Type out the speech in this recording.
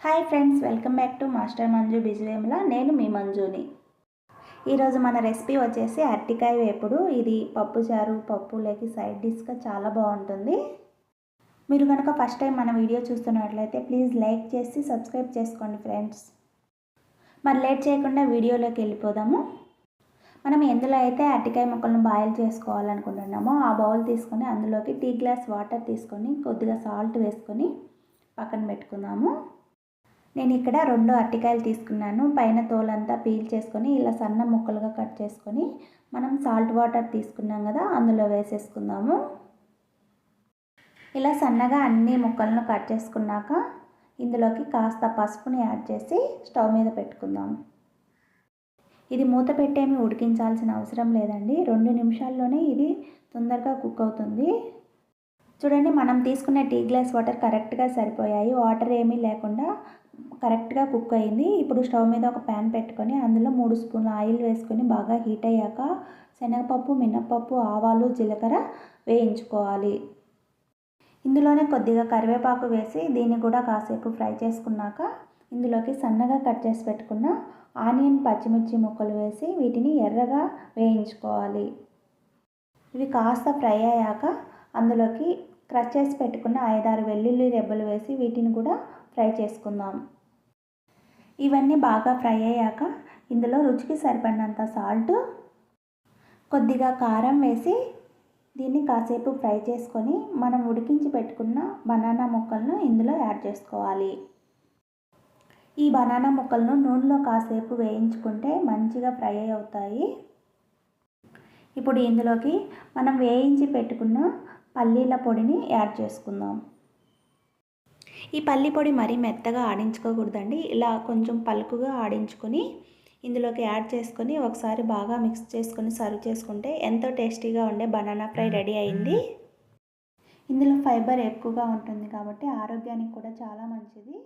Hi friends, welcome back to master Manju Bijivemula. నేను మీ మంజుని. ఈరోజు మన రెసిపీ వచ్చేసి అరటికాయ వేపుడు. ఇది పప్పుచారు, పప్పులోకి సైడ్ డిష్గా చాలా బాగుంటుంది. మీరు కనుక ఫస్ట్ టైం మన వీడియో చూస్తున్నట్లయితే ప్లీజ్ లైక్ చేసి సబ్స్క్రైబ్ చేసుకోండి ఫ్రెండ్స్. మరి లేట్ చేయకుండా వీడియోలోకి వెళ్ళిపోదాము. మనం ఎందులో అయితే అరటికాయ ముక్కలను బాయిల్ చేసుకోవాలనుకుంటున్నామో ఆ బౌల్ తీసుకొని అందులోకి టీ గ్లాస్ వాటర్ తీసుకొని కొద్దిగా సాల్ట్ వేసుకొని పక్కన పెట్టుకుందాము. నేను ఇక్కడ 2 అరటికాయలు తీసుకున్నాను. పైన తోలంతా పీల్ చేసుకొని ఇలా సన్న ముక్కలుగా కట్ చేసుకొని మనం సాల్ట్ వాటర్ తీసుకున్నాం కదా, అందులో వేసేసుకుందాము. ఇలా సన్నగా అన్ని ముక్కలను కట్ చేసుకున్నాక ఇందులోకి కాస్త పసుపుని యాడ్ చేసి స్టవ్ మీద పెట్టుకుందాం. ఇది మూత పెట్టేమి ఉడికించాల్సిన అవసరం లేదండి. 2 నిమిషాల్లోనే ఇది తొందరగా కుక్ అవుతుంది. చూడండి, మనం తీసుకున్న టీ గ్లాస్ వాటర్ కరెక్ట్గా సరిపోయాయి. వాటర్ ఏమీ లేకుండా కరెక్ట్గా కుక్ అయింది. ఇప్పుడు స్టవ్ మీద ఒక ప్యాన్ పెట్టుకొని అందులో 3 స్పూన్ల ఆయిల్ వేసుకొని బాగా హీట్ అయ్యాక శనగపప్పు, మినప్పప్పు, ఆవాలు, జీలకర్ర వేయించుకోవాలి. ఇందులోనే కొద్దిగా కరివేపాకు వేసి దీన్ని కూడా కాసేపు ఫ్రై చేసుకున్నాక ఇందులోకి సన్నగా కట్ చేసి పెట్టుకున్న ఆనియన్, పచ్చిమిర్చి ముక్కలు వేసి వీటిని ఎర్రగా వేయించుకోవాలి. ఇవి కాస్త ఫ్రై అయ్యాక అందులోకి క్రష్ చేసి పెట్టుకున్న 5-6 వెల్లుల్లి రెబ్బలు వేసి వీటిని కూడా ఫ్రై చేసుకుందాం. ఇవన్నీ బాగా ఫ్రై అయ్యాక ఇందులో రుచికి సరిపడినంత సాల్ట్, కొద్దిగా కారం వేసి దీన్ని కాసేపు ఫ్రై చేసుకొని మనం ఉడికించి పెట్టుకున్న బనానా ముక్కలను ఇందులో యాడ్ చేసుకోవాలి. ఈ బనానా ముక్కలను నూనెలో కాసేపు వేయించుకుంటే మంచిగా ఫ్రై అవుతాయి. ఇప్పుడు ఇందులోకి మనం వేయించి పెట్టుకున్న పల్లీల పొడిని యాడ్ చేసుకుందాం. ఈ పల్లి పొడి మరీ మెత్తగా ఆడించుకోకూడదండి. ఇలా కొంచెం పలుకుగా ఆడించుకొని ఇందులోకి యాడ్ చేసుకొని ఒకసారి బాగా మిక్స్ చేసుకొని సర్వ్ చేసుకుంటే ఎంతో టేస్టీగా ఉండే బనానా ఫ్రై రెడీ అయింది. ఇందులో ఫైబర్ ఎక్కువగా ఉంటుంది కాబట్టి ఆరోగ్యానికి కూడా చాలా మంచిది.